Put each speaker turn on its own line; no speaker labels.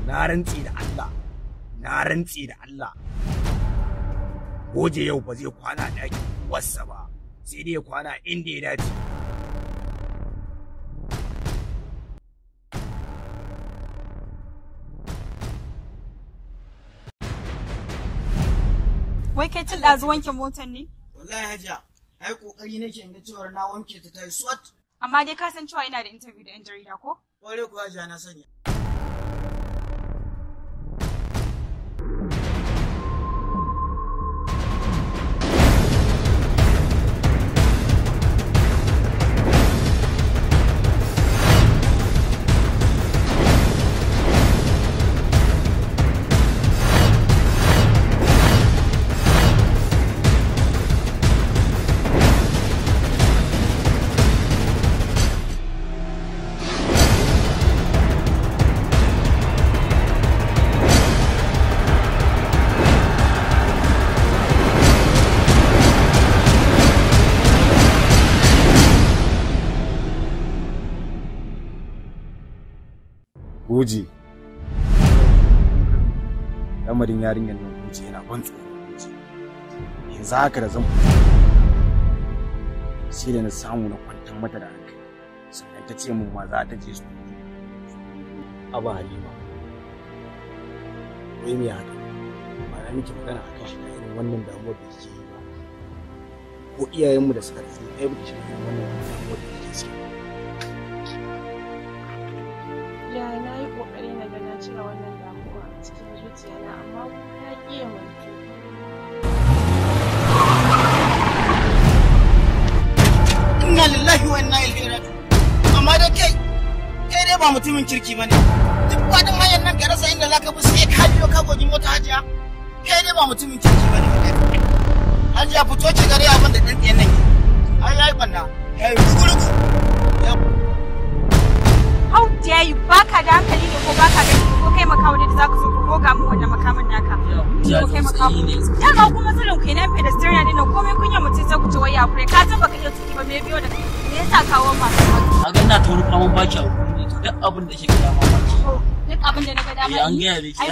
Na rantsi da Allah. Na rantsi da Allah. Goje yau ba zai kwana ɗakin uwarsa ba. Sai dai ya kwana inda ya dace.
Wai kai tun ɗazu wanke motar ne?
Wallahi Hajiya, ai kokari nake in ga cewa na wanke ta yi swat.
Amma dai ka san cewa ina da interview da 'yan jarida ko?
Kware ku Hajiya na sani.
Goje. Lamarin yarinyar nan Goje yana ban tsoro Goje. Yanzu haka da zan fita. Sai da na samu na kwantar mata da hankali. Sannan ta ce min ma za ta je su. Aba Halima. Wai me haka? Ba na miki magana akan shi irin wannan damuwar da kike yi ba. Ko iyayenmu da suka rasu kai biki shi wannan damuwar da kike ciki.
Ya na yi ƙoƙari na ga na cire wannan damuwa a cikin zuciyana amma kuma ya ƙi ya mantu.
Inna lillahi wa inna ilaihi raji'un. Amma da kai dai ba mutumin kirki bane. Duk wadin hanyar nan ka rasa inda zaka bi sai ka biyo ka gogi mota Hajiya. Kai dai ba mutumin kirki bane. Hajiya fito ki gare abin da dan ɗiyan nan ke. Ai yayi banna. Yayi gurgu.
How dare you, baka da hankali ne ko baka gani ko kai makawo da zaka zo ka goga mu wannan makamin naka. Ko kai makawo. Ya ga kuma matsalan ku yana pedestrian din komai kunya mutum sai ku ci waya kure ka san baka iya tuki ba me biyo da kai. Me yasa kawo masu?
A ga ina ta wani kwaman baki a wuri duk abin da ke gada ma baki.
Duk abin da na ga dama.
An gaya da ki.